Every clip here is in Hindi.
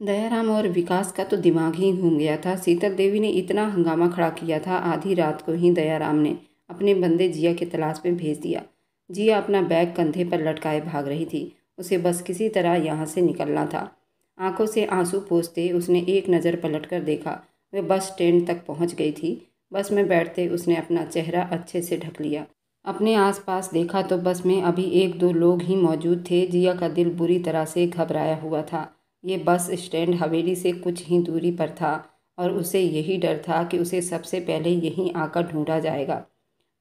दयाराम और विकास का तो दिमाग ही घूम गया था। शीतल देवी ने इतना हंगामा खड़ा किया था, आधी रात को ही दयाराम ने अपने बंदे जिया की तलाश में भेज दिया। जिया अपना बैग कंधे पर लटकाए भाग रही थी। उसे बस किसी तरह यहाँ से निकलना था। आंखों से आंसू पोंछते उसने एक नज़र पलट कर देखा। वह बस स्टैंड तक पहुँच गई थी। बस में बैठते उसने अपना चेहरा अच्छे से ढक लिया। अपने आसपास देखा तो बस में अभी एक दो लोग ही मौजूद थे। जिया का दिल बुरी तरह से घबराया हुआ था। ये बस स्टैंड हवेली से कुछ ही दूरी पर था और उसे यही डर था कि उसे सबसे पहले यहीं आकर ढूंढा जाएगा।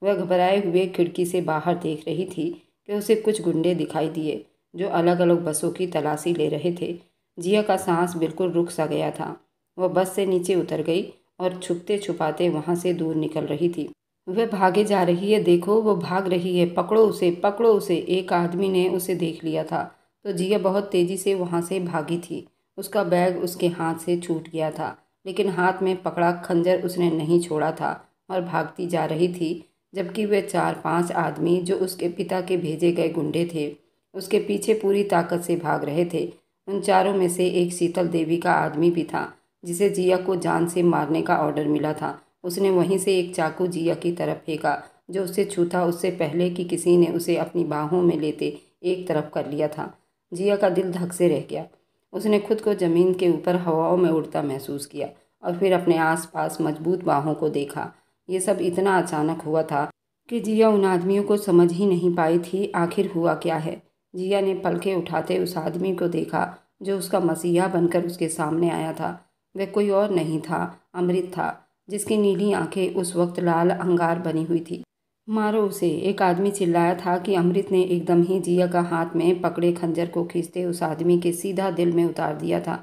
वह घबराए हुए खिड़की से बाहर देख रही थी कि उसे कुछ गुंडे दिखाई दिए जो अलग अलग बसों की तलाशी ले रहे थे। जिया का सांस बिल्कुल रुक सा गया था। वह बस से नीचे उतर गई और छुपते छुपाते वहाँ से दूर निकल रही थी। वह भागे जा रही है, देखो वो भाग रही है, पकड़ो उसे, पकड़ो उसे। एक आदमी ने उसे देख लिया था तो जिया बहुत तेज़ी से वहाँ से भागी थी। उसका बैग उसके हाथ से छूट गया था, लेकिन हाथ में पकड़ा खंजर उसने नहीं छोड़ा था और भागती जा रही थी, जबकि वे 4-5 आदमी जो उसके पिता के भेजे गए गुंडे थे उसके पीछे पूरी ताकत से भाग रहे थे। उन चारों में से एक शीतल देवी का आदमी भी था, जिसे जिया को जान से मारने का ऑर्डर मिला था। उसने वहीं से एक चाकू जिया की तरफ फेंका, जो उसे छूता उससे पहले कि किसी ने उसे अपनी बाहों में लेते एक तरफ कर लिया था। जिया का दिल धक से रह गया। उसने खुद को ज़मीन के ऊपर हवाओं में उड़ता महसूस किया और फिर अपने आसपास मजबूत बाहों को देखा। ये सब इतना अचानक हुआ था कि जिया उन आदमियों को समझ ही नहीं पाई थी आखिर हुआ क्या है। जिया ने पलकें उठाते उस आदमी को देखा जो उसका मसीहा बनकर उसके सामने आया था। वह कोई और नहीं था, अमृत था, जिसकी नीली आंखें उस वक्त लाल अंगार बनी हुई थी। मारो उसे, एक आदमी चिल्लाया था कि अमृत ने एकदम ही जिया का हाथ में पकड़े खंजर को खींचते उस आदमी के सीधा दिल में उतार दिया था।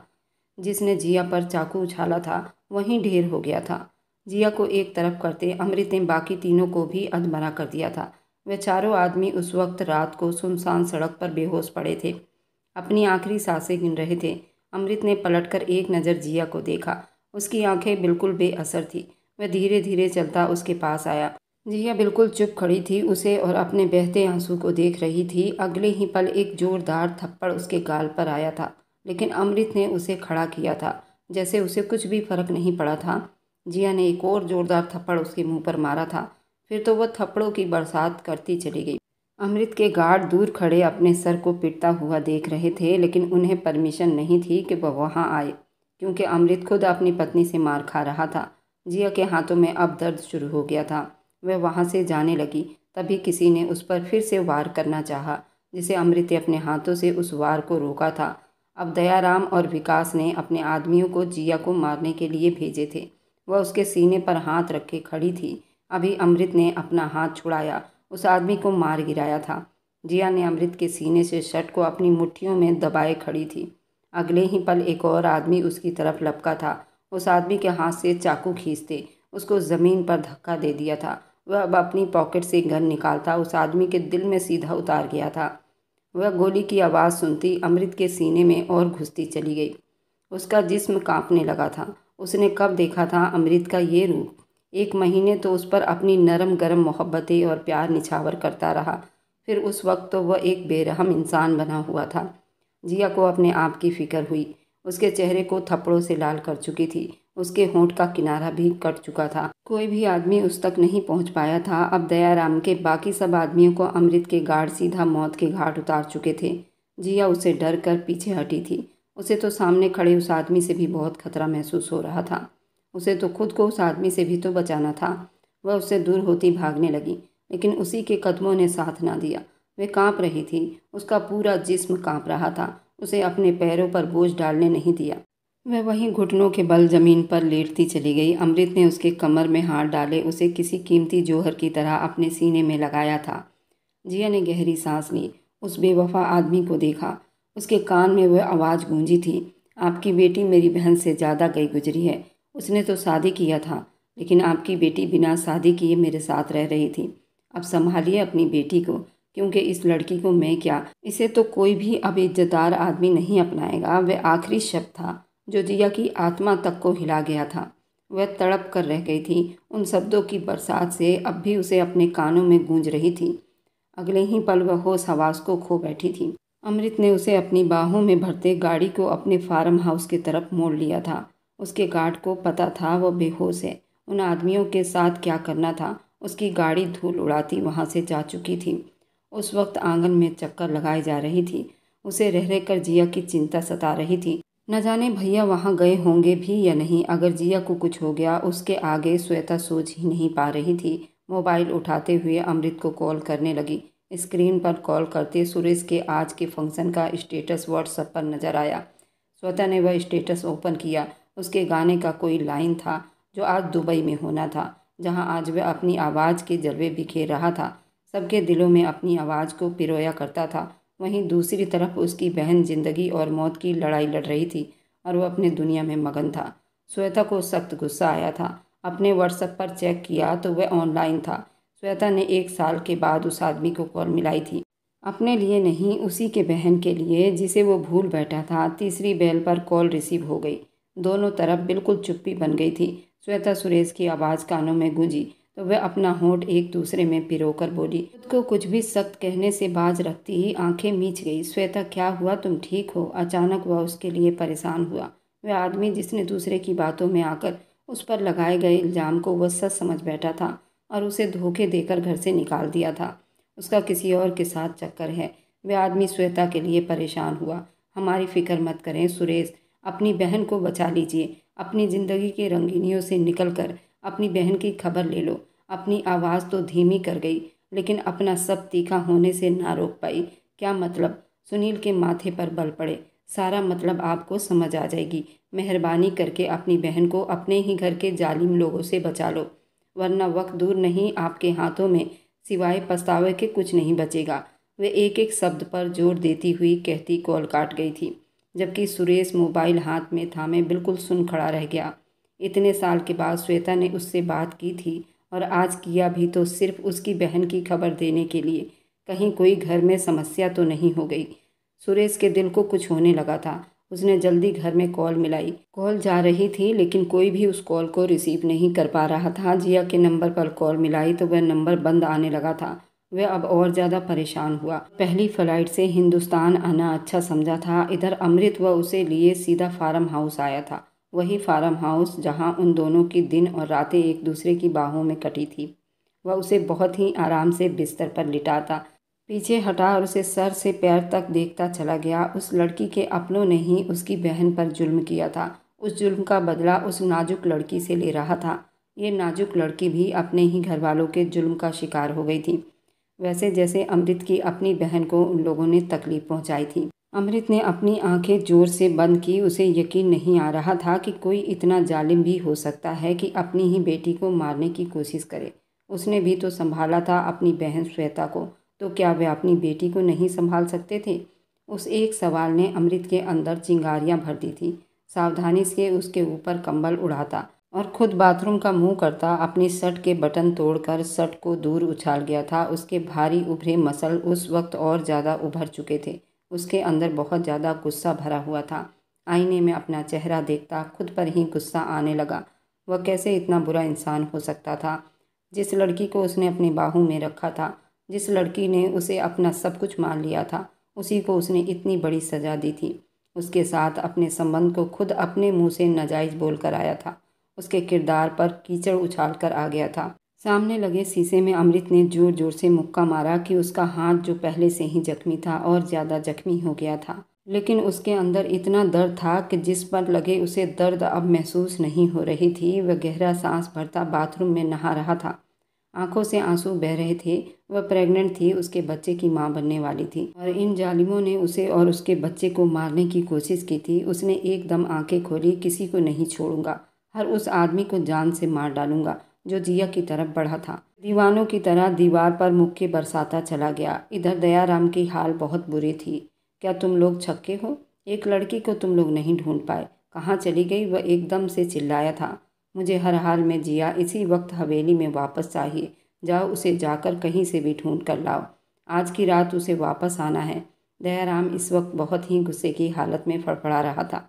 जिसने जिया पर चाकू उछाला था वहीं ढेर हो गया था। जिया को एक तरफ करते अमृत ने बाकी तीनों को भी अधमरा कर दिया था। वे चारों आदमी उस वक्त रात को सुनसान सड़क पर बेहोश पड़े थे, अपनी आखिरी सांसें गिन रहे थे। अमृत ने पलटकर एक नज़र जिया को देखा। उसकी आंखें बिल्कुल बेअसर थी। वह धीरे धीरे चलता उसके पास आया। जिया बिल्कुल चुप खड़ी थी, उसे और अपने बहते आंसू को देख रही थी। अगले ही पल एक जोरदार थप्पड़ उसके गाल पर आया था, लेकिन अमृत ने उसे खड़ा किया था जैसे उसे कुछ भी फर्क नहीं पड़ा था। जिया ने एक और जोरदार थप्पड़ उसके मुंह पर मारा था। फिर तो वह थप्पड़ों की बरसात करती चली गई। अमृत के गार्ड दूर खड़े अपने सर को पीटता हुआ देख रहे थे, लेकिन उन्हें परमिशन नहीं थी कि वह वहाँ आए, क्योंकि अमृत खुद अपनी पत्नी से मार खा रहा था। जिया के हाथों में अब दर्द शुरू हो गया था। वह वहाँ से जाने लगी, तभी किसी ने उस पर फिर से वार करना चाहा, जिसे अमृत ने अपने हाथों से उस वार को रोका था। अब दयाराम और विकास ने अपने आदमियों को जिया को मारने के लिए भेजे थे। वह उसके सीने पर हाथ रखे खड़ी थी। अभी अमृत ने अपना हाथ छुड़ाया, उस आदमी को मार गिराया था। जिया ने अमृत के सीने से शर्ट को अपनी मुट्ठियों में दबाए खड़ी थी। अगले ही पल एक और आदमी उसकी तरफ लपका था। उस आदमी के हाथ से चाकू खींचते उसको ज़मीन पर धक्का दे दिया था। वह अब अपनी पॉकेट से गन निकालता उस आदमी के दिल में सीधा उतार गया था। वह गोली की आवाज़ सुनती अमृत के सीने में और घुसती चली गई। उसका जिस्म कांपने लगा था। उसने कब देखा था अमृत का ये रूप? 1 महीने तो उस पर अपनी नरम गरम मोहब्बतें और प्यार निछावर करता रहा, फिर उस वक्त तो वह एक बेरहम इंसान बना हुआ था। जिया को अपने आप की फिक्र हुई। उसके चेहरे को थप्पड़ों से लाल कर चुकी थी। उसके होंठ का किनारा भी कट चुका था। कोई भी आदमी उस तक नहीं पहुंच पाया था। अब दयाराम के बाकी सब आदमियों को अमृत के गार्ड सीधा मौत के घाट उतार चुके थे। जिया उसे डर कर पीछे हटी थी। उसे तो सामने खड़े उस आदमी से भी बहुत खतरा महसूस हो रहा था। उसे तो खुद को उस आदमी से भी तो बचाना था। वह उससे दूर होती भागने लगी, लेकिन उसी के कदमों ने साथ ना दिया। वे कांप रही थी। उसका पूरा जिस्म कांप रहा था। उसे अपने पैरों पर बोझ डालने नहीं दिया। वह वहीं घुटनों के बल जमीन पर लेटती चली गई। अमृत ने उसके कमर में हाथ डाले उसे किसी कीमती जौहर की तरह अपने सीने में लगाया था। जिया ने गहरी सांस ली। उस बेवफा आदमी को देखा। उसके कान में वह आवाज़ गूंजी थी, आपकी बेटी मेरी बहन से ज़्यादा गई गुजरी है। उसने तो शादी किया था, लेकिन आपकी बेटी बिना शादी किए मेरे साथ रह रही थी। अब संभालिए अपनी बेटी को, क्योंकि इस लड़की को मैं क्या, इसे तो कोई भी अब इज्जतदार आदमी नहीं अपनाएगा। वह आखिरी शब्द था जो जिया की आत्मा तक को हिला गया था। वह तड़प कर रह गई थी। उन शब्दों की बरसात से अब भी उसे अपने कानों में गूंज रही थी। अगले ही पल वह होश हवास को खो बैठी थी। अमृत ने उसे अपनी बाहों में भरते गाड़ी को अपने फार्म हाउस की तरफ मोड़ लिया था। उसके गार्ड को पता था वह बेहोश है। उन आदमियों के साथ क्या करना था, उसकी गाड़ी धूल उड़ाती वहाँ से जा चुकी थी। उस वक्त आंगन में चक्कर लगाई जा रही थी। उसे रह रहकर जिया की चिंता सता रही थी। न जाने भैया वहाँ गए होंगे भी या नहीं। अगर जिया को कुछ हो गया, उसके आगे श्वेता सोच ही नहीं पा रही थी। मोबाइल उठाते हुए अमृत को कॉल करने लगी। स्क्रीन पर कॉल करते सुरेश के आज के फंक्शन का स्टेटस व्हाट्सएप पर नजर आया। श्वेता ने वह स्टेटस ओपन किया। उसके गाने का कोई लाइन था जो आज दुबई में होना था, जहां आज वह अपनी आवाज़ के जलवे बिखेर रहा था। सबके दिलों में अपनी आवाज़ को पिरोया करता था। वहीं दूसरी तरफ उसकी बहन जिंदगी और मौत की लड़ाई लड़ रही थी और वह अपने दुनिया में मगन था। श्वेता को सख्त गुस्सा आया था। अपने व्हाट्सएप पर चेक किया तो वह ऑनलाइन था। श्वेता ने 1 साल के बाद उस आदमी को कॉल मिलाई थी। अपने लिए नहीं, उसी के बहन के लिए जिसे वो भूल बैठा था। तीसरी बेल पर कॉल रिसीव हो गई। दोनों तरफ बिल्कुल चुप्पी बन गई थी। श्वेता सुरेश की आवाज़ कानों में गूंजी तो वह अपना होंठ एक दूसरे में पिरोकर बोली। खुद को कुछ भी सख्त कहने से बाज रखती ही आंखें मीच गई। श्वेता, क्या हुआ? तुम ठीक हो? अचानक वह उसके लिए परेशान हुआ। वह आदमी जिसने दूसरे की बातों में आकर उस पर लगाए गए इल्ज़ाम को वह सच समझ बैठा था और उसे धोखे देकर घर से निकाल दिया था। उसका किसी और के साथ चक्कर है। वह आदमी श्वेता के लिए परेशान हुआ। हमारी फिक्र मत करें सुरेश, अपनी बहन को बचा लीजिए। अपनी ज़िंदगी के रंगीनियों से निकल कर अपनी बहन की खबर ले लो। अपनी आवाज़ तो धीमी कर गई, लेकिन अपना सब तीखा होने से ना रोक पाई। क्या मतलब? सुनील के माथे पर बल पड़े। सारा मतलब आपको समझ आ जाएगी। मेहरबानी करके अपनी बहन को अपने ही घर के जालिम लोगों से बचा लो, वरना वक्त दूर नहीं आपके हाथों में सिवाय पछतावे के कुछ नहीं बचेगा। वे एक एक शब्द पर जोर देती हुई कहती कॉल काट गई थी, जबकि सुरेश मोबाइल हाथ में थामे बिल्कुल सुन खड़ा रह गया। इतने साल के बाद श्वेता ने उससे बात की थी और आज किया भी तो सिर्फ उसकी बहन की खबर देने के लिए। कहीं कोई घर में समस्या तो नहीं हो गई। सुरेश के दिल को कुछ होने लगा था। उसने जल्दी घर में कॉल मिलाई। कॉल जा रही थी लेकिन कोई भी उस कॉल को रिसीव नहीं कर पा रहा था। जिया के नंबर पर कॉल मिलाई तो वह नंबर बंद आने लगा था। वह अब और ज़्यादा परेशान हुआ। पहली फ्लाइट से हिंदुस्तान आना अच्छा समझा था। इधर अमृत व उसे लिए सीधा फार्म हाउस आया था। वही फार्म हाउस जहां उन दोनों की दिन और रातें एक दूसरे की बाहों में कटी थी। वह उसे बहुत ही आराम से बिस्तर पर लिटाता, पीछे हटा और उसे सर से पैर तक देखता चला गया। उस लड़की के अपनों ने ही उसकी बहन पर जुल्म किया था। उस जुल्म का बदला उस नाजुक लड़की से ले रहा था। ये नाजुक लड़की भी अपने ही घर वालों के जुल्म का शिकार हो गई थी, वैसे जैसे अमृत की अपनी बहन को उन लोगों ने तकलीफ पहुंचाई थी। अमृत ने अपनी आंखें जोर से बंद की। उसे यकीन नहीं आ रहा था कि कोई इतना जालिम भी हो सकता है कि अपनी ही बेटी को मारने की कोशिश करे। उसने भी तो संभाला था अपनी बहन श्वेता को, तो क्या वे अपनी बेटी को नहीं संभाल सकते थे? उस एक सवाल ने अमृत के अंदर चिंगारियां भर दी थी। सावधानी से उसके ऊपर कंबल उड़ाता और खुद बाथरूम का मुंह करता अपनी शर्ट के बटन तोड़कर शर्ट को दूर उछाल गया था। उसके भारी उभरे मसल उस वक्त और ज़्यादा उभर चुके थे। उसके अंदर बहुत ज़्यादा गुस्सा भरा हुआ था। आईने में अपना चेहरा देखता खुद पर ही गुस्सा आने लगा। वह कैसे इतना बुरा इंसान हो सकता था? जिस लड़की को उसने अपनी बाहों में रखा था, जिस लड़की ने उसे अपना सब कुछ मान लिया था, उसी को उसने इतनी बड़ी सज़ा दी थी। उसके साथ अपने संबंध को खुद अपने मुंह से नाजायज़ बोल कर आया था। उसके किरदार पर कीचड़ उछाल कर आ गया था। सामने लगे शीशे में अमृत ने जोर जोर से मुक्का मारा कि उसका हाथ जो पहले से ही जख्मी था और ज़्यादा जख्मी हो गया था। लेकिन उसके अंदर इतना दर्द था कि जिस पर लगे उसे दर्द अब महसूस नहीं हो रही थी। वह गहरा सांस भरता बाथरूम में नहा रहा था। आंखों से आंसू बह रहे थे। वह प्रेग्नेंट थी, उसके बच्चे की मां बनने वाली थी और इन जालिमों ने उसे और उसके बच्चे को मारने की कोशिश की थी। उसने एकदम आंखें खोली, किसी को नहीं छोड़ूंगा, हर उस आदमी को जान से मार डालूंगा जो जिया की तरफ बढ़ा था। दीवानों की तरह दीवार पर मुक्के बरसाता चला गया। इधर दयाराम की हाल बहुत बुरी थी। क्या तुम लोग छक्के हो? एक लड़की को तुम लोग नहीं ढूंढ पाए, कहाँ चली गई? वह एकदम से चिल्लाया था। मुझे हर हाल में जिया इसी वक्त हवेली में वापस चाहिए। जाओ, उसे जाकर कहीं से भी ढूंढ कर लाओ। आज की रात उसे वापस आना है। दयाराम इस वक्त बहुत ही गुस्से की हालत में फड़फड़ा रहा था।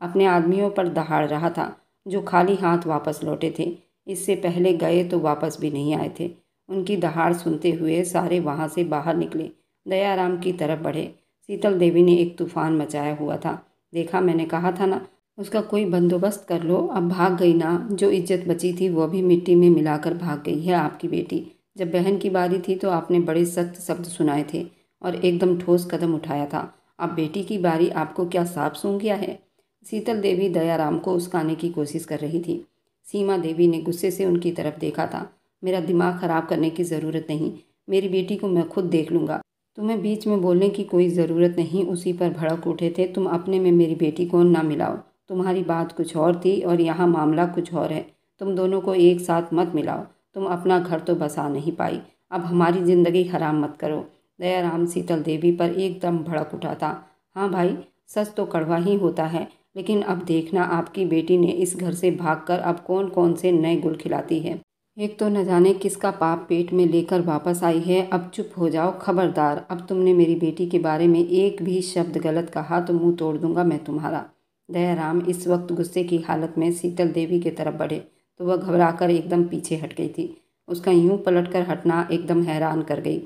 अपने आदमियों पर दहाड़ रहा था जो खाली हाथ वापस लौटे थे। इससे पहले गए तो वापस भी नहीं आए थे। उनकी दहाड़ सुनते हुए सारे वहाँ से बाहर निकले, दयाराम की तरफ बढ़े। शीतल देवी ने एक तूफान मचाया हुआ था। देखा, मैंने कहा था ना, उसका कोई बंदोबस्त कर लो। अब भाग गई ना, जो इज्जत बची थी वो भी मिट्टी में मिलाकर भाग गई है आपकी बेटी। जब बहन की बारी थी तो आपने बड़े सख्त शब्द सुनाए थे और एकदम ठोस कदम उठाया था। अब बेटी की बारी, आपको क्या सांप सूंघ गया है? शीतल देवी दयाराम को उस्काने की कोशिश कर रही थी। सीमा देवी ने गुस्से से उनकी तरफ देखा था। मेरा दिमाग खराब करने की ज़रूरत नहीं, मेरी बेटी को मैं खुद देख लूँगा। तुम्हें बीच में बोलने की कोई ज़रूरत नहीं। उसी पर भड़क उठे थे। तुम अपने में मेरी बेटी को ना मिलाओ। तुम्हारी बात कुछ और थी और यहाँ मामला कुछ और है। तुम दोनों को एक साथ मत मिलाओ। तुम अपना घर तो बसा नहीं पाई, अब हमारी ज़िंदगी हराम मत करो। दयाराम शीतल देवी पर एकदम भड़क उठा था। हाँ भाई, सच तो कड़वा ही होता है, लेकिन अब देखना आपकी बेटी ने इस घर से भागकर अब कौन कौन से नए गुल खिलाती है। एक तो न जाने किसका पाप पेट में लेकर वापस आई है। अब चुप हो जाओ, खबरदार। अब तुमने मेरी बेटी के बारे में एक भी शब्द गलत कहा तो मुंह तोड़ दूंगा मैं तुम्हारा। दयाराम इस वक्त गुस्से की हालत में शीतल देवी की तरफ बढ़े तो वह घबराकर एकदम पीछे हट गई थी। उसका यूं पलटकर हटना एकदम हैरान कर गई।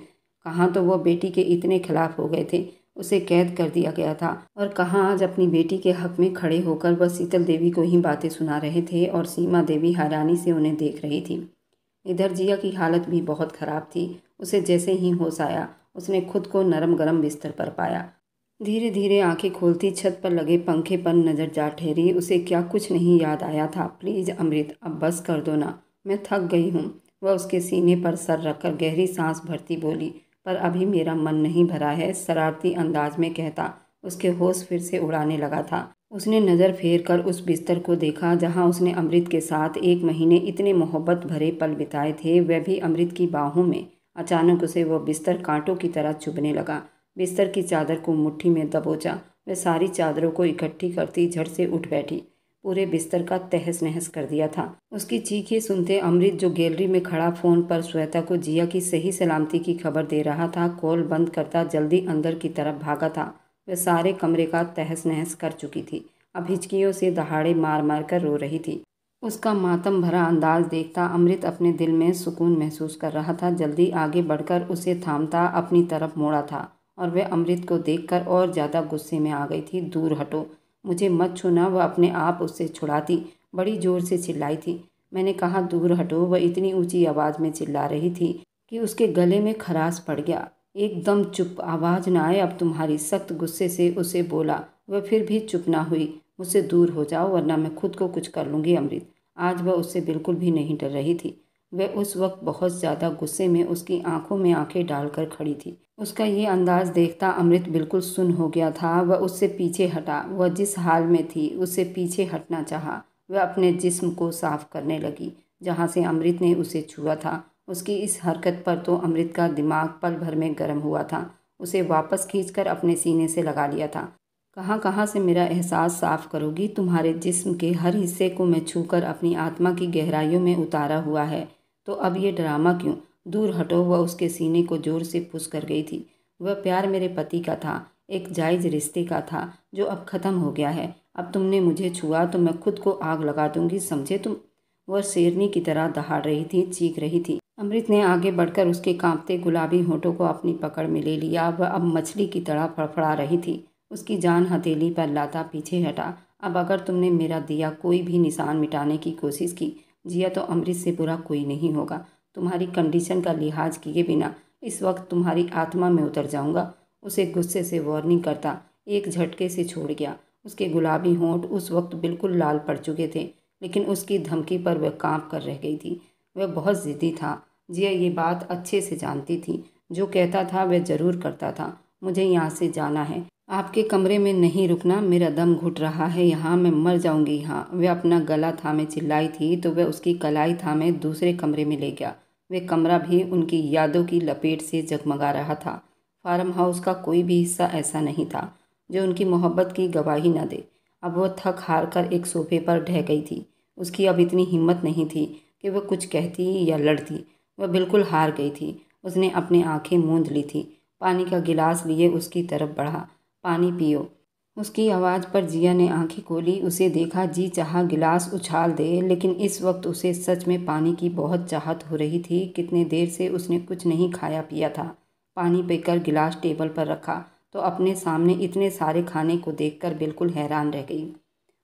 कहाँ तो वह बेटी के इतने खिलाफ हो गए थे, उसे कैद कर दिया गया था, और कहाँ आज अपनी बेटी के हक में खड़े होकर वह शीतल देवी को ही बातें सुना रहे थे और सीमा देवी हैरानी से उन्हें देख रही थी। इधर जिया की हालत भी बहुत ख़राब थी। उसे जैसे ही होश आया उसने खुद को नरम गरम बिस्तर पर पाया। धीरे धीरे आंखें खोलती छत पर लगे पंखे पर नज़र जा ठहरी। उसे क्या कुछ नहीं याद आया था? प्लीज़ अमृत, अब बस कर दो ना, मैं थक गई हूँ। वह उसके सीने पर सर रखकर गहरी सांस भरती बोली, पर अभी मेरा मन नहीं भरा है, शरारती अंदाज में कहता उसके होश फिर से उड़ाने लगा था। उसने नज़र फेर कर उस बिस्तर को देखा जहाँ उसने अमृत के साथ 1 महीने इतने मोहब्बत भरे पल बिताए थे, वह भी अमृत की बाहों में। अचानक उसे वह बिस्तर कांटों की तरह चुभने लगा। बिस्तर की चादर को मुट्ठी में दबोचा। वह सारी चादरों को इकट्ठी करती झट से उठ बैठी। पूरे बिस्तर का तहस नहस कर दिया था। उसकी चीखें सुनते अमृत, जो गैलरी में खड़ा फ़ोन पर श्वेता को जिया की सही सलामती की खबर दे रहा था, कॉल बंद करता जल्दी अंदर की तरफ भागा था। वह सारे कमरे का तहस नहस कर चुकी थी। अब हिचकियों से दहाड़े मार मार कर रो रही थी। उसका मातम भरा अंदाज देखता अमृत अपने दिल में सुकून महसूस कर रहा था। जल्दी आगे बढ़कर उसे थामता अपनी तरफ मोड़ा था और वह अमृत को देखकर और ज़्यादा गुस्से में आ गई थी। दूर हटो, मुझे मत छूना। वह अपने आप उससे छुड़ाती बड़ी ज़ोर से चिल्लाई थी। मैंने कहा दूर हटो। वह इतनी ऊंची आवाज़ में चिल्ला रही थी कि उसके गले में खराश पड़ गया। एकदम चुप, आवाज़ ना आए अब तुम्हारी। सख्त गुस्से से उसे बोला। वह फिर भी चुप ना हुई। मुझसे दूर हो जाओ वरना मैं खुद को कुछ कर लूँगी। अमृत, आज वह उससे बिल्कुल भी नहीं डर रही थी। वह उस वक्त बहुत ज़्यादा गुस्से में उसकी आंखों में आंखें डालकर खड़ी थी। उसका ये अंदाज देखता अमृत बिल्कुल सुन्न हो गया था। वह उससे पीछे हटा। वह जिस हाल में थी उससे पीछे हटना चाहा। वह अपने जिस्म को साफ करने लगी जहाँ से अमृत ने उसे छुआ था। उसकी इस हरकत पर तो अमृत का दिमाग पल भर में गर्म हुआ था। उसे वापस खींचकर अपने सीने से लगा लिया था। कहाँ कहाँ से मेरा एहसास साफ करोगी? तुम्हारे जिस्म के हर हिस्से को मैं छूकर अपनी आत्मा की गहराइयों में उतारा हुआ है, तो अब ये ड्रामा क्यों? दूर हटो। वह उसके सीने को जोर से पुश कर गई थी। वह प्यार मेरे पति का था, एक जायज़ रिश्ते का था, जो अब ख़त्म हो गया है। अब तुमने मुझे छुआ तो मैं खुद को आग लगा दूंगी, समझे तुम? वह शेरनी की तरह दहाड़ रही थी, चीख रही थी। अमृत ने आगे बढ़कर उसके कांपते गुलाबी होठों को अपनी पकड़ में ले लिया। वह अब मछली की तरह फड़फड़ा रही थी। उसकी जान हथेली पर लाता पीछे हटा। अब अगर तुमने मेरा दिया कोई भी निशान मिटाने की कोशिश की जिया, तो अमृत से बुरा कोई नहीं होगा। तुम्हारी कंडीशन का लिहाज किए बिना इस वक्त तुम्हारी आत्मा में उतर जाऊंगा। उसे गुस्से से वार्निंग करता एक झटके से छोड़ गया। उसके गुलाबी होंठ उस वक्त बिल्कुल लाल पड़ चुके थे, लेकिन उसकी धमकी पर वह कांप कर रह गई थी। वह बहुत ज़िद्दी था। जिया ये बात अच्छे से जानती थी। जो कहता था वह ज़रूर करता था। मुझे यहाँ से जाना है, आपके कमरे में नहीं रुकना। मेरा दम घुट रहा है यहाँ, मैं मर जाऊंगी यहाँ। वह अपना गला थामे चिल्लाई थी तो वह उसकी कलाई थामे दूसरे कमरे में ले गया। वह कमरा भी उनकी यादों की लपेट से जगमगा रहा था। फार्म हाउस का कोई भी हिस्सा ऐसा नहीं था जो उनकी मोहब्बत की गवाही न दे। अब वह थक हार कर एक सोफे पर ढह गई थी। उसकी अब इतनी हिम्मत नहीं थी कि वह कुछ कहती या लड़ती। वह बिल्कुल हार गई थी। उसने अपनी आंखें मूंद ली थी। पानी का गिलास लिए उसकी तरफ बढ़ा। पानी पियो। उसकी आवाज़ पर जिया ने आंखें खोली। उसे देखा, जी चाहा गिलास उछाल दे, लेकिन इस वक्त उसे सच में पानी की बहुत चाहत हो रही थी। कितने देर से उसने कुछ नहीं खाया पिया था। पानी पीकर गिलास टेबल पर रखा तो अपने सामने इतने सारे खाने को देखकर बिल्कुल हैरान रह गई।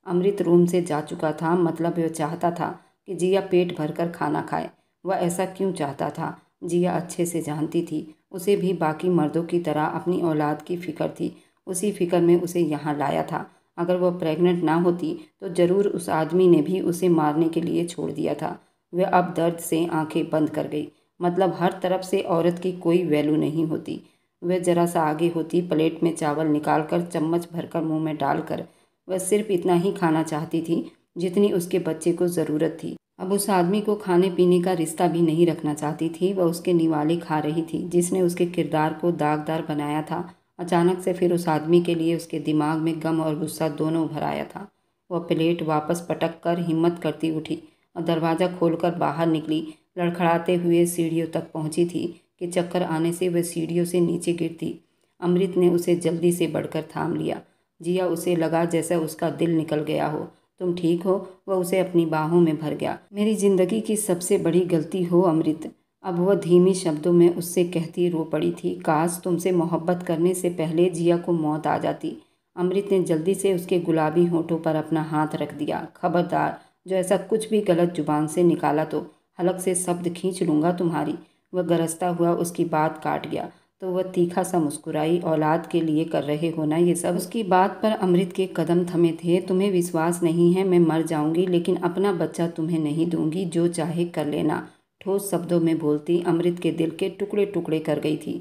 अमृत रूम से जा चुका था, मतलब वह चाहता था कि जिया पेट भरकर खाना खाए। वह ऐसा क्यों चाहता था, जिया अच्छे से जानती थी। उसे भी बाकी मर्दों की तरह अपनी औलाद की फ़िक्र थी। उसी फिक्र में उसे यहाँ लाया था। अगर वह प्रेग्नेंट ना होती तो ज़रूर उस आदमी ने भी उसे मारने के लिए छोड़ दिया था। वह अब दर्द से आंखें बंद कर गई। मतलब हर तरफ से औरत की कोई वैल्यू नहीं होती। वह जरा सा आगे होती, प्लेट में चावल निकालकर चम्मच भरकर मुंह में डालकर वह सिर्फ इतना ही खाना चाहती थी जितनी उसके बच्चे को ज़रूरत थी। अब उस आदमी को खाने पीने का रिश्ता भी नहीं रखना चाहती थी। वह उसके निवाले खा रही थी जिसने उसके किरदार को दागदार बनाया था। अचानक से फिर उस आदमी के लिए उसके दिमाग में गम और गुस्सा दोनों भर आया था। वह प्लेट वापस पटक कर हिम्मत करती उठी और दरवाज़ा खोलकर बाहर निकली। लड़खड़ाते हुए सीढ़ियों तक पहुंची थी कि चक्कर आने से वह सीढ़ियों से नीचे गिरती। अमृत ने उसे जल्दी से बढ़कर थाम लिया। जिया उसे लगा जैसे उसका दिल निकल गया हो। तुम ठीक हो? वह उसे अपनी बाहों में भर गया। मेरी जिंदगी की सबसे बड़ी गलती हो अमृत। अब वह धीमी शब्दों में उससे कहती रो पड़ी थी। काश तुमसे मोहब्बत करने से पहले जिया को मौत आ जाती। अमृत ने जल्दी से उसके गुलाबी होठों पर अपना हाथ रख दिया। खबरदार, जो ऐसा कुछ भी गलत जुबान से निकाला तो हलक से शब्द खींच लूँगा तुम्हारी। वह गरजता हुआ उसकी बात काट गया तो वह तीखा सा मुस्कुराई। औलाद के लिए कर रहे हो ना ये सब? उसकी बात पर अमृत के कदम थमे थे। तुम्हें विश्वास नहीं है मैं मर जाऊंगी, लेकिन अपना बच्चा तुम्हें नहीं दूंगी, जो चाहे कर लेना। ठोस शब्दों में बोलती अमृत के दिल के टुकड़े टुकड़े कर गई थी।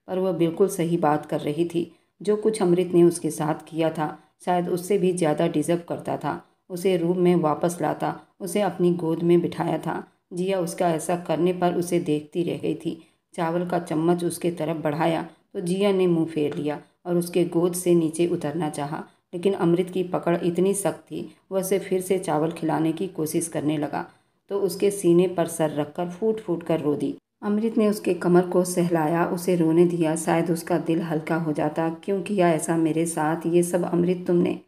पर वह बिल्कुल सही बात कर रही थी। जो कुछ अमृत ने उसके साथ किया था शायद उससे भी ज़्यादा डिजर्व करता था। उसे रूम में वापस लाता, उसे अपनी गोद में बिठाया था। जिया उसका ऐसा करने पर उसे देखती रह गई थी। चावल का चम्मच उसके तरफ बढ़ाया तो जिया ने मुंह फेर लिया और उसके गोद से नीचे उतरना चाहा, लेकिन अमृत की पकड़ इतनी सख्त थी। वह उसे फिर से चावल खिलाने की कोशिश करने लगा तो उसके सीने पर सर रखकर फूट फूट कर रो दी। अमृत ने उसके कमर को सहलाया, उसे रोने दिया। शायद उसका दिल हल्का हो जाता। क्यों किया ऐसा मेरे साथ ये सब अमृत? तुमने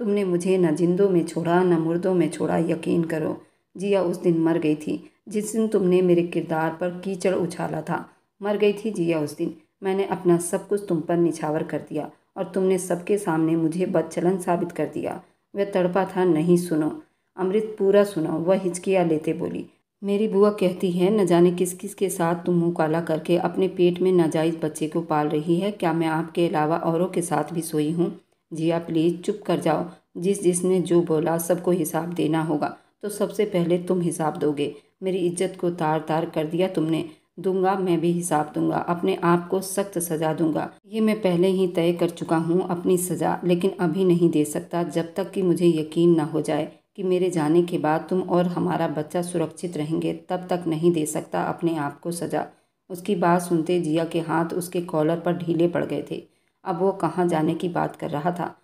तुमने मुझे न जिंदों में छोड़ा न मुर्दों में छोड़ा। यकीन करो, जिया उस दिन मर गई थी जिस दिन तुमने मेरे किरदार पर कीचड़ उछाला था। मर गई थी जिया उस दिन। मैंने अपना सब कुछ तुम पर निछावर कर दिया और तुमने सबके सामने मुझे बदचलन साबित कर दिया। वह तड़पा था। नहीं, सुनो अमृत, पूरा सुनो। वह हिचकियाँ लेते बोली, मेरी बुआ कहती है न जाने किस किस के साथ तुम मुँह काला करके अपने पेट में नाजायज़ बच्चे को पाल रही है। क्या मैं आपके अलावा औरों के साथ भी सोई हूँ? जिया प्लीज़ चुप कर जाओ। जिसने जो बोला सबको हिसाब देना होगा, तो सबसे पहले तुम हिसाब दोगे। मेरी इज्जत को तार तार कर दिया तुमने। दूंगा, मैं भी हिसाब दूंगा। अपने आप को सख्त सज़ा दूंगा। ये मैं पहले ही तय कर चुका हूँ अपनी सज़ा, लेकिन अभी नहीं दे सकता जब तक कि मुझे यकीन न हो जाए कि मेरे जाने के बाद तुम और हमारा बच्चा सुरक्षित रहेंगे। तब तक नहीं दे सकता अपने आप को सज़ा। उसकी बात सुनते जिया के हाथ उसके कॉलर पर ढीले पड़ गए थे। अब वो कहाँ जाने की बात कर रहा था?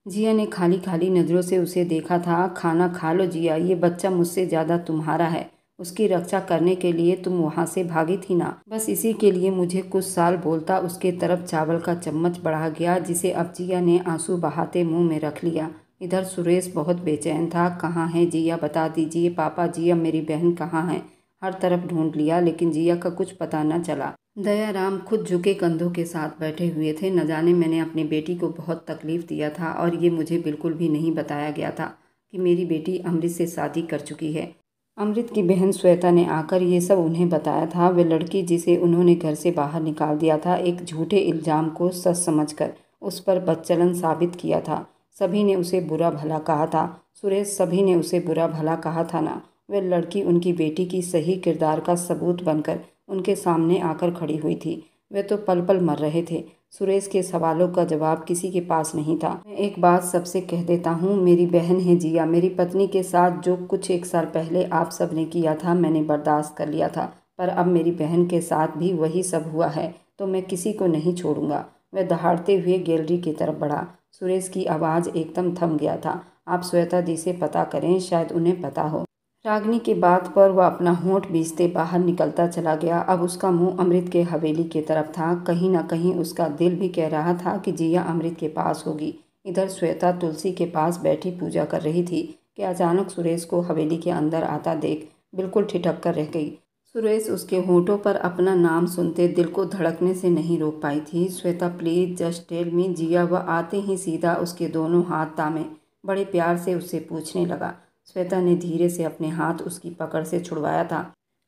जिया ने खाली खाली नज़रों से उसे देखा था। खाना खा लो जिया, ये बच्चा मुझसे ज़्यादा तुम्हारा है। उसकी रक्षा करने के लिए तुम वहाँ से भागी थी ना? बस इसी के लिए मुझे कुछ साल बोलता। उसके तरफ चावल का चम्मच बढ़ा गया जिसे अब जिया ने आंसू बहाते मुंह में रख लिया। इधर सुरेश बहुत बेचैन था। कहाँ है जिया? बता दीजिए पापा, जिया मेरी बहन कहाँ है? हर तरफ ढूंढ लिया लेकिन जिया का कुछ पता न चला। दयाराम खुद झुके कंधों के साथ बैठे हुए थे। न जाने मैंने अपनी बेटी को बहुत तकलीफ़ दिया था और ये मुझे बिल्कुल भी नहीं बताया गया था कि मेरी बेटी अमृत से शादी कर चुकी है। अमृत की बहन श्वेता ने आकर ये सब उन्हें बताया था। वे लड़की जिसे उन्होंने घर से बाहर निकाल दिया था, एक झूठे इल्ज़ाम को सच समझकर उस पर बदचलन साबित किया था। सभी ने उसे बुरा भला कहा था। सुरेश, सभी ने उसे बुरा भला कहा था ना? वह लड़की उनकी बेटी की सही किरदार का सबूत बनकर उनके सामने आकर खड़ी हुई थी। वे तो पल पल मर रहे थे। सुरेश के सवालों का जवाब किसी के पास नहीं था। मैं एक बात सबसे कह देता हूँ, मेरी बहन है जिया। मेरी पत्नी के साथ जो कुछ 1 साल पहले आप सब ने किया था मैंने बर्दाश्त कर लिया था, पर अब मेरी बहन के साथ भी वही सब हुआ है तो मैं किसी को नहीं छोड़ूंगा। वह दहाड़ते हुए गैलरी की तरफ बढ़ा। सुरेश की आवाज़ एकदम थम गया था। आप श्वेता दी से पता करें, शायद उन्हें पता हो। रागिनी के बात पर वह अपना होंठ बीचते बाहर निकलता चला गया। अब उसका मुंह अमृत के हवेली की तरफ था। कहीं ना कहीं उसका दिल भी कह रहा था कि जिया अमृत के पास होगी। इधर श्वेता तुलसी के पास बैठी पूजा कर रही थी कि अचानक सुरेश को हवेली के अंदर आता देख बिल्कुल ठिठक कर रह गई। सुरेश उसके होठों पर अपना नाम सुनते दिल को धड़कने से नहीं रोक पाई थी। Shweta please just tell me. Jiya वह आते ही सीधा उसके दोनों हाथ थामे बड़े प्यार से उससे पूछने लगा। श्वेता ने धीरे से अपने हाथ उसकी पकड़ से छुड़वाया था।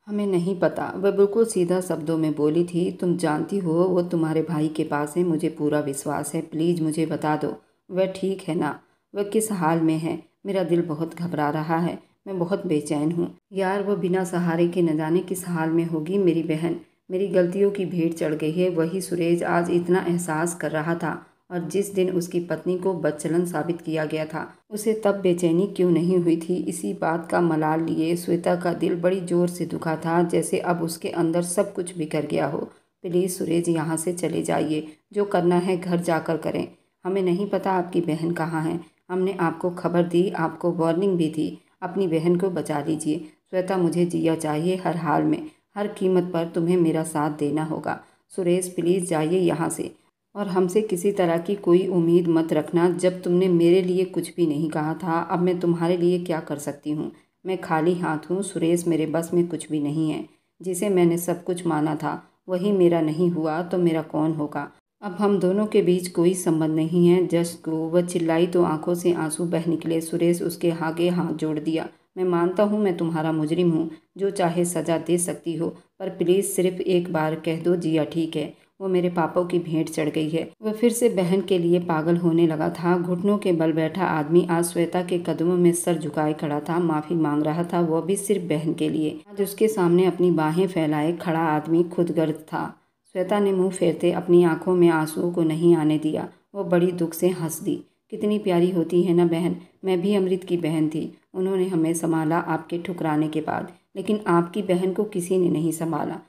हमें नहीं पता, वह बिल्कुल सीधा शब्दों में बोली थी। तुम जानती हो वो तुम्हारे भाई के पास है, मुझे पूरा विश्वास है। प्लीज़ मुझे बता दो वह ठीक है ना, वह किस हाल में है। मेरा दिल बहुत घबरा रहा है, मैं बहुत बेचैन हूँ। यार वो बिना सहारे के न जाने किस हाल में होगी। मेरी बहन, मेरी गलतियों की भेंट चढ़ गई है। वही सुरेश आज इतना एहसास कर रहा था और जिस दिन उसकी पत्नी को बदचलन साबित किया गया था उसे तब बेचैनी क्यों नहीं हुई थी। इसी बात का मलाल लिए श्वेता का दिल बड़ी जोर से दुखा था, जैसे अब उसके अंदर सब कुछ बिखर गया हो। प्लीज़ सुरेश यहाँ से चले जाइए, जो करना है घर जाकर करें। हमें नहीं पता आपकी बहन कहाँ है। हमने आपको खबर दी, आपको वार्निंग भी दी। अपनी बहन को बचा लीजिए। श्वेता मुझे जिया चाहिए हर हाल में, हर कीमत पर तुम्हें मेरा साथ देना होगा। सुरेश प्लीज़ जाइए यहाँ से और हमसे किसी तरह की कोई उम्मीद मत रखना। जब तुमने मेरे लिए कुछ भी नहीं कहा था, अब मैं तुम्हारे लिए क्या कर सकती हूँ। मैं खाली हाथ हूँ सुरेश, मेरे बस में कुछ भी नहीं है। जिसे मैंने सब कुछ माना था वही मेरा नहीं हुआ तो मेरा कौन होगा। अब हम दोनों के बीच कोई संबंध नहीं है। Just go. वह चिल्लाई तो आंखों से आंसू बह निकले। सुरेश उसके आगे हाथ जोड़ दिया। मैं मानता हूँ मैं तुम्हारा मुजरिम हूँ, जो चाहे सज़ा दे सकती हो, पर प्लीज़ सिर्फ एक बार कह दो जिया ठीक है। वो मेरे पापों की भेंट चढ़ गई है। वह फिर से बहन के लिए पागल होने लगा था। घुटनों के बल बैठा आदमी आज श्वेता के कदमों में सर झुकाए खड़ा था, माफ़ी मांग रहा था, वो भी सिर्फ बहन के लिए। आज उसके सामने अपनी बाहें फैलाए खड़ा आदमी खुदगर्ज था। श्वेता ने मुंह फेरते अपनी आंखों में आंसुओं को नहीं आने दिया। वो बड़ी दुख से हंस दी। कितनी प्यारी होती है ना बहन। मैं भी अमृत की बहन थी, उन्होंने हमें संभाला आपके ठुकराने के बाद, लेकिन आपकी बहन को किसी ने नहीं संभाला,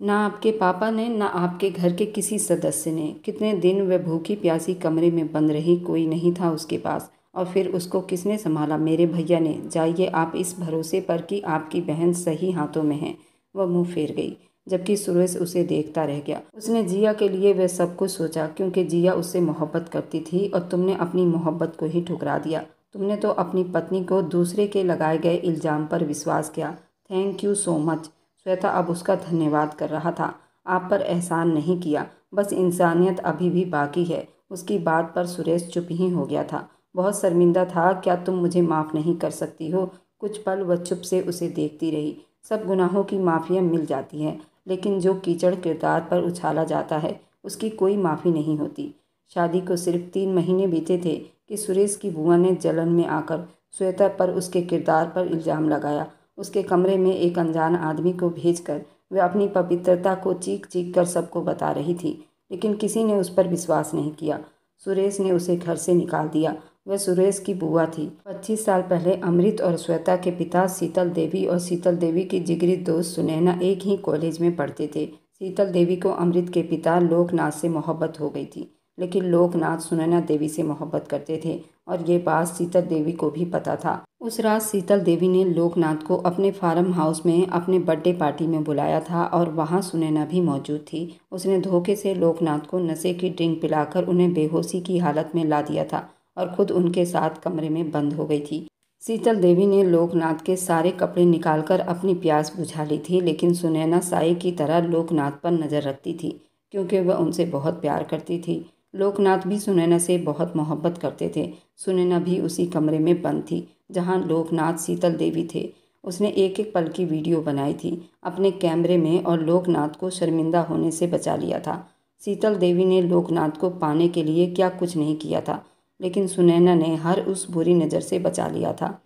ना आपके पापा ने, ना आपके घर के किसी सदस्य ने। कितने दिन वह भूखी प्यासी कमरे में बंद रही, कोई नहीं था उसके पास। और फिर उसको किसने संभाला? मेरे भैया ने। जाइए आप इस भरोसे पर कि आपकी बहन सही हाथों में है। वह मुंह फेर गई, जबकि सुरेश उसे देखता रह गया। उसने जिया के लिए वह सब कुछ सोचा, क्योंकि जिया उससे मोहब्बत करती थी और तुमने अपनी मोहब्बत को ही ठुकरा दिया। तुमने तो अपनी पत्नी को दूसरे के लगाए गए इल्ज़ाम पर विश्वास किया। Thank you so much. Shweta अब उसका धन्यवाद कर रहा था। आप पर एहसान नहीं किया, बस इंसानियत अभी भी बाकी है। उसकी बात पर सुरेश चुप ही हो गया था। बहुत शर्मिंदा था। क्या तुम मुझे माफ़ नहीं कर सकती हो? कुछ पल वह चुप से उसे देखती रही। सब गुनाहों की माफ़ियाँ मिल जाती हैं, लेकिन जो कीचड़ किरदार पर उछाला जाता है उसकी कोई माफ़ी नहीं होती। शादी को सिर्फ 3 महीने बीते थे कि सुरेश की बुआ ने जलन में आकर श्वेता पर उसके किरदार पर इल्ज़ाम लगाया। उसके कमरे में एक अनजान आदमी को भेजकर वह अपनी पवित्रता को चीख चीख कर सबको बता रही थी, लेकिन किसी ने उस पर विश्वास नहीं किया। सुरेश ने उसे घर से निकाल दिया। वह सुरेश की बुआ थी। 25 साल पहले अमृत और श्वेता के पिता शीतल देवी और शीतल देवी की जिगरी दोस्त सुनैना एक ही कॉलेज में पढ़ते थे। शीतल देवी को अमृत के पिता लोकनाथ से मोहब्बत हो गई थी, लेकिन लोकनाथ सुनैना देवी से मोहब्बत करते थे और ये बात शीतल देवी को भी पता था। उस रात शीतल देवी ने लोकनाथ को अपने फार्म हाउस में अपने बर्थडे पार्टी में बुलाया था और वहाँ सुनैना भी मौजूद थी। उसने धोखे से लोकनाथ को नशे की ड्रिंक पिलाकर उन्हें बेहोशी की हालत में ला दिया था और खुद उनके साथ कमरे में बंद हो गई थी। शीतल देवी ने लोकनाथ के सारे कपड़े निकालकर अपनी प्यास बुझा ली थी, लेकिन सुनैना साये की तरह लोकनाथ पर नज़र रखती थी, क्योंकि वह उनसे बहुत प्यार करती थी। लोकनाथ भी सुनैना से बहुत मोहब्बत करते थे। सुनैना भी उसी कमरे में बंद थी जहां लोकनाथ शीतल देवी थे। उसने एक एक पल की वीडियो बनाई थी अपने कैमरे में और लोकनाथ को शर्मिंदा होने से बचा लिया था। शीतल देवी ने लोकनाथ को पाने के लिए क्या कुछ नहीं किया था, लेकिन सुनैना ने हर उस बुरी नज़र से बचा लिया था।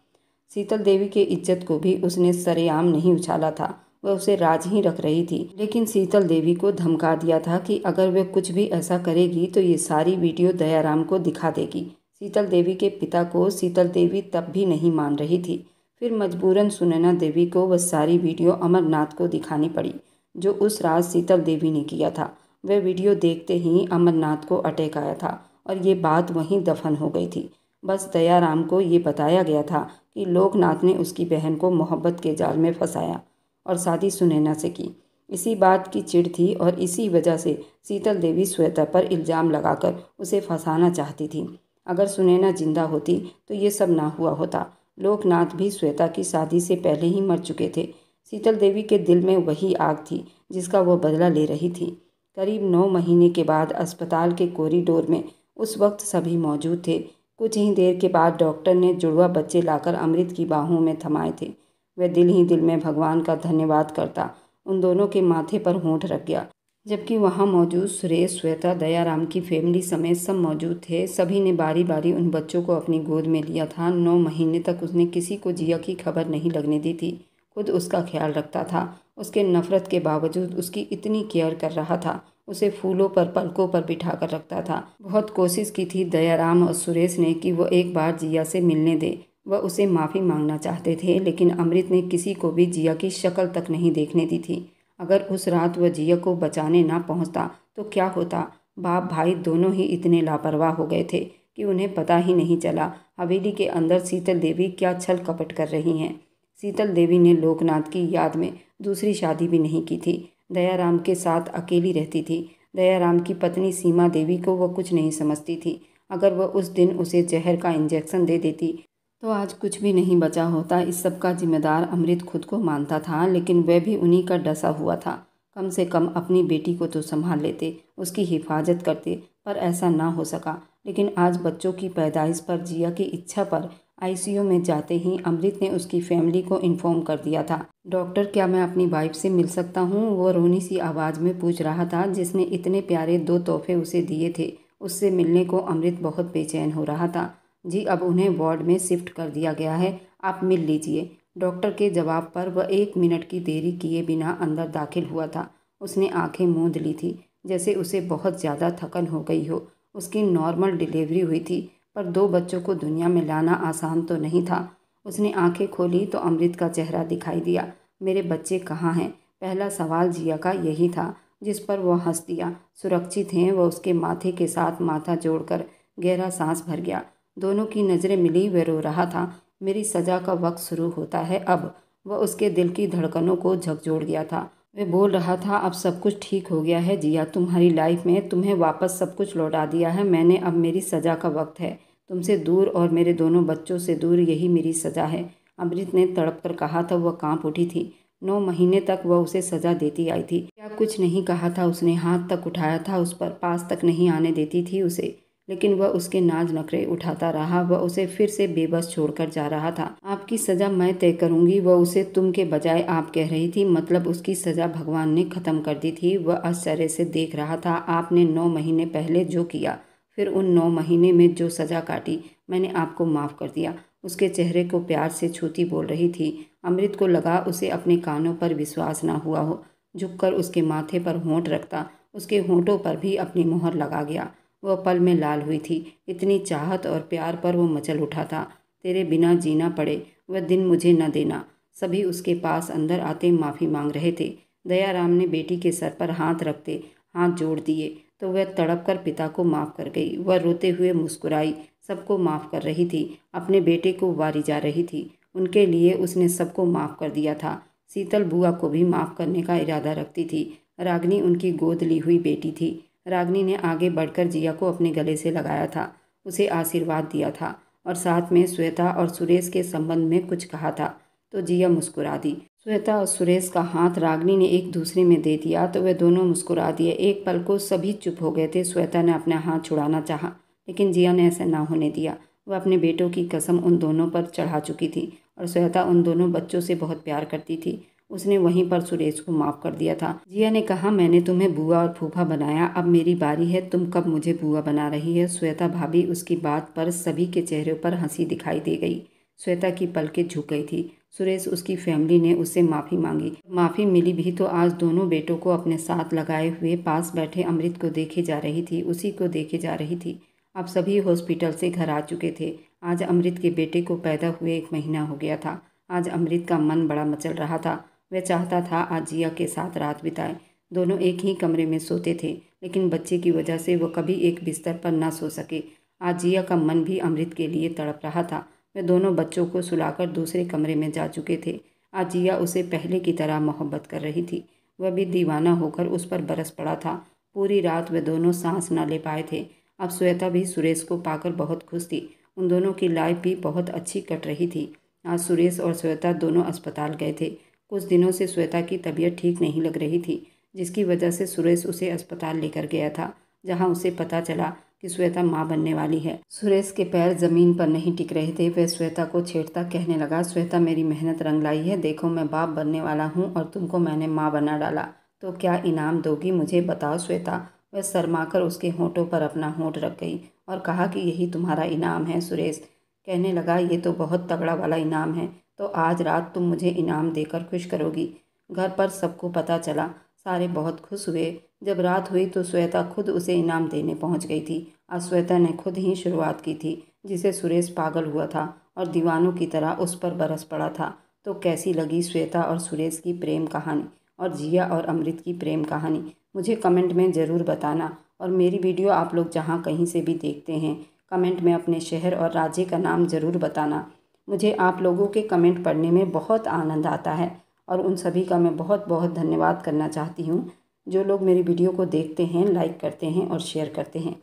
शीतल देवी की इज्जत को भी उसने सरेआम नहीं उछाला था, वह उसे राज ही रख रही थी, लेकिन शीतल देवी को धमका दिया था कि अगर वह कुछ भी ऐसा करेगी तो ये सारी वीडियो दयाराम को दिखा देगी। शीतल देवी के पिता को शीतल देवी तब भी नहीं मान रही थी। फिर मजबूरन सुनैना देवी को वह सारी वीडियो अमरनाथ को दिखानी पड़ी, जो उस रात शीतल देवी ने किया था। वह वीडियो देखते ही अमरनाथ को अटैक आया था और ये बात वहीं दफन हो गई थी। बस दयाराम को ये बताया गया था कि लोकनाथ ने उसकी बहन को मोहब्बत के जाल में फंसाया और शादी सुनैना से की। इसी बात की चिढ़ थी और इसी वजह से शीतल देवी श्वेता पर इल्ज़ाम लगाकर उसे फंसाना चाहती थी। अगर सुनैना जिंदा होती तो ये सब ना हुआ होता। लोकनाथ भी श्वेता की शादी से पहले ही मर चुके थे। शीतल देवी के दिल में वही आग थी जिसका वह बदला ले रही थी। करीब 9 महीने के बाद अस्पताल के कॉरिडोर में उस वक्त सभी मौजूद थे। कुछ ही देर के बाद डॉक्टर ने जुड़वा बच्चे लाकर अमृत की बाहों में थमाए थे। वह दिल ही दिल में भगवान का धन्यवाद करता उन दोनों के माथे पर होंठ रख गया। जबकि वहाँ मौजूद सुरेश, श्वेता, दयाराम की फैमिली समेत सब मौजूद थे। सभी ने बारी बारी उन बच्चों को अपनी गोद में लिया था। 9 महीने तक उसने किसी को जिया की खबर नहीं लगने दी थी। खुद उसका ख्याल रखता था। उसके नफरत के बावजूद उसकी इतनी केयर कर रहा था। उसे फूलों पर, पलकों पर बिठा कर रखता था। बहुत कोशिश की थी दयाराम और सुरेश ने कि वो एक बार जिया से मिलने दे। वह उसे माफ़ी मांगना चाहते थे, लेकिन अमृत ने किसी को भी जिया की शक्ल तक नहीं देखने दी थी। अगर उस रात वह जिया को बचाने ना पहुंचता तो क्या होता। बाप भाई दोनों ही इतने लापरवाह हो गए थे कि उन्हें पता ही नहीं चला हवेली के अंदर शीतल देवी क्या छल कपट कर रही हैं। शीतल देवी ने लोकनाथ की याद में दूसरी शादी भी नहीं की थी। दयाराम के साथ अकेली रहती थी। दयाराम की पत्नी सीमा देवी को वह कुछ नहीं समझती थी। अगर वह उस दिन उसे जहर का इंजेक्शन दे देती तो आज कुछ भी नहीं बचा होता। इस सब का जिम्मेदार अमृत खुद को मानता था, लेकिन वह भी उन्हीं का डसा हुआ था। कम से कम अपनी बेटी को तो संभाल लेते, उसकी हिफाजत करते, पर ऐसा ना हो सका। लेकिन आज बच्चों की पैदाइश पर, जिया की इच्छा पर आईसीयू में जाते ही अमृत ने उसकी फैमिली को इन्फॉर्म कर दिया था। डॉक्टर, क्या मैं अपनी वाइफ से मिल सकता हूँ? वो रोनी सी आवाज़ में पूछ रहा था, जिसने इतने प्यारे 2 तोहफे उसे दिए थे। उससे मिलने को अमृत बहुत बेचैन हो रहा था। जी, अब उन्हें वार्ड में शिफ्ट कर दिया गया है, आप मिल लीजिए। डॉक्टर के जवाब पर वह 1 मिनट की देरी किए बिना अंदर दाखिल हुआ था। उसने आंखें मूंद ली थी, जैसे उसे बहुत ज़्यादा थकन हो गई हो। उसकी नॉर्मल डिलीवरी हुई थी, पर 2 बच्चों को दुनिया में लाना आसान तो नहीं था। उसने आंखें खोली तो अमृत का चेहरा दिखाई दिया। मेरे बच्चे कहाँ हैं? पहला सवाल जिया का यही था, जिस पर वह हंस दिया। सुरक्षित हैं। वह उसके माथे के साथ माथा जोड़कर गहरा सांस भर गया। दोनों की नज़रें मिली। वह रो रहा था। मेरी सज़ा का वक्त शुरू होता है अब। वह उसके दिल की धड़कनों को झकझोर गया था। वह बोल रहा था, अब सब कुछ ठीक हो गया है जिया, तुम्हारी लाइफ में तुम्हें वापस सब कुछ लौटा दिया है मैंने। अब मेरी सज़ा का वक्त है। तुमसे दूर और मेरे दोनों बच्चों से दूर, यही मेरी सज़ा है। अमृत ने तड़प कर कहा था। वह कांप उठी थी। 9 महीने तक वह उसे सज़ा देती आई थी। क्या कुछ नहीं कहा था उसने? हाथ तक उठाया था उस पर, पास तक नहीं आने देती थी उसे, लेकिन वह उसके नाज नखरे उठाता रहा। वह उसे फिर से बेबस छोड़कर जा रहा था। आपकी सज़ा मैं तय करूंगी, वह उसे तुम के बजाय आप कह रही थी। मतलब उसकी सज़ा भगवान ने ख़त्म कर दी थी। वह आश्चर्य से देख रहा था। आपने 9 महीने पहले जो किया, फिर उन 9 महीने में जो सज़ा काटी, मैंने आपको माफ़ कर दिया। उसके चेहरे को प्यार से छूती बोल रही थी। अमृत को लगा उसे अपने कानों पर विश्वास ना हुआ हो। झुककर उसके माथे पर होंठ रखता, उसके होंठों पर भी अपनी मोहर लगा गया। वह पल में लाल हुई थी। इतनी चाहत और प्यार पर वो मचल उठा था। तेरे बिना जीना पड़े, वह दिन मुझे न देना। सभी उसके पास अंदर आते माफ़ी मांग रहे थे। दयाराम ने बेटी के सर पर हाथ रखते हाथ जोड़ दिए तो वह तड़प कर पिता को माफ़ कर गई। वह रोते हुए मुस्कुराई, सबको माफ़ कर रही थी। अपने बेटे को वारी जा रही थी। उनके लिए उसने सबको माफ़ कर दिया था। शीतल बुआ को भी माफ़ करने का इरादा रखती थी। रागिनी उनकी गोद ली हुई बेटी थी। रागिनी ने आगे बढ़कर जिया को अपने गले से लगाया था, उसे आशीर्वाद दिया था और साथ में श्वेता और सुरेश के संबंध में कुछ कहा था तो जिया मुस्कुरा दी। श्वेता और सुरेश का हाथ रागिनी ने एक दूसरे में दे दिया तो वे दोनों मुस्कुरा दिए। एक पल को सभी चुप हो गए थे। श्वेता ने अपना हाथ छुड़ाना चाहा, लेकिन जिया ने ऐसा ना होने दिया। वह अपने बेटों की कसम उन दोनों पर चढ़ा चुकी थी और श्वेता उन दोनों बच्चों से बहुत प्यार करती थी। उसने वहीं पर सुरेश को माफ़ कर दिया था। जिया ने कहा, मैंने तुम्हें बुआ और फूफा बनाया, अब मेरी बारी है। तुम कब मुझे बुआ बना रही है? श्वेता भाभी, उसकी बात पर सभी के चेहरों पर हंसी दिखाई दे गई। श्वेता की पलकें झुक गई थी। सुरेश, उसकी फैमिली ने उससे माफ़ी मांगी। माफ़ी मिली भी तो आज दोनों बेटों को अपने साथ लगाए हुए पास बैठे अमृत को देखे जा रही थी, उसी को देखे जा रही थी। अब सभी हॉस्पिटल से घर आ चुके थे। आज अमृत के बेटे को पैदा हुए 1 महीना हो गया था। आज अमृत का मन बड़ा मचल रहा था। वह चाहता था आज जिया के साथ रात बिताए। दोनों एक ही कमरे में सोते थे, लेकिन बच्चे की वजह से वो कभी एक बिस्तर पर न सो सके। आज जिया का मन भी अमृत के लिए तड़प रहा था। वे दोनों बच्चों को सुलाकर दूसरे कमरे में जा चुके थे। आज जिया उसे पहले की तरह मोहब्बत कर रही थी। वह भी दीवाना होकर उस पर बरस पड़ा था। पूरी रात वे दोनों सांस न ले पाए थे। अब श्वेता भी सुरेश को पाकर बहुत खुश थी। उन दोनों की लाइफ भी बहुत अच्छी कट रही थी। आज सुरेश और श्वेता दोनों अस्पताल गए थे। कुछ दिनों से श्वेता की तबीयत ठीक नहीं लग रही थी, जिसकी वजह से सुरेश उसे अस्पताल लेकर गया था, जहां उसे पता चला कि श्वेता माँ बनने वाली है। सुरेश के पैर जमीन पर नहीं टिक रहे थे। वह श्वेता को छेड़ता कहने लगा, श्वेता मेरी मेहनत रंग लाई है, देखो मैं बाप बनने वाला हूँ और तुमको मैंने माँ बना डाला, तो क्या इनाम दोगी मुझे, बताओ श्वेता। वह शर्माकर उसके होंठों पर अपना होंठ रख गई और कहा कि यही तुम्हारा इनाम है। सुरेश कहने लगा, ये तो बहुत तगड़ा वाला इनाम है, तो आज रात तुम मुझे इनाम देकर खुश करोगी। घर पर सबको पता चला, सारे बहुत खुश हुए। जब रात हुई तो श्वेता खुद उसे इनाम देने पहुंच गई थी। आज श्वेता ने खुद ही शुरुआत की थी, जिसे सुरेश पागल हुआ था और दीवानों की तरह उस पर बरस पड़ा था। तो कैसी लगी श्वेता और सुरेश की प्रेम कहानी और जिया और अमृत की प्रेम कहानी, मुझे कमेंट में ज़रूर बताना। और मेरी वीडियो आप लोग जहाँ कहीं से भी देखते हैं, कमेंट में अपने शहर और राज्य का नाम ज़रूर बताना। मुझे आप लोगों के कमेंट पढ़ने में बहुत आनंद आता है और उन सभी का मैं बहुत बहुत धन्यवाद करना चाहती हूँ, जो लोग मेरी वीडियो को देखते हैं, लाइक करते हैं और शेयर करते हैं।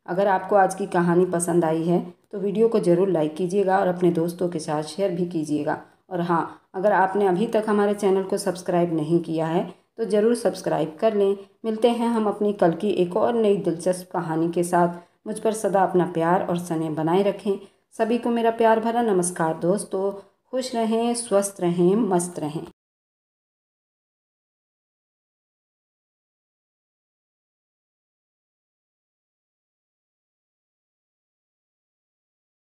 अगर आपको आज की कहानी पसंद आई है तो वीडियो को ज़रूर लाइक कीजिएगा और अपने दोस्तों के साथ शेयर भी कीजिएगा। और हाँ, अगर आपने अभी तक हमारे चैनल को सब्सक्राइब नहीं किया है तो ज़रूर सब्सक्राइब कर लें। मिलते हैं हम अपनी कल की एक और नई दिलचस्प कहानी के साथ। मुझ पर सदा अपना प्यार और स्नेह बनाए रखें। सभी को मेरा प्यार भरा नमस्कार दोस्तों। खुश रहें, स्वस्थ रहें, मस्त रहें।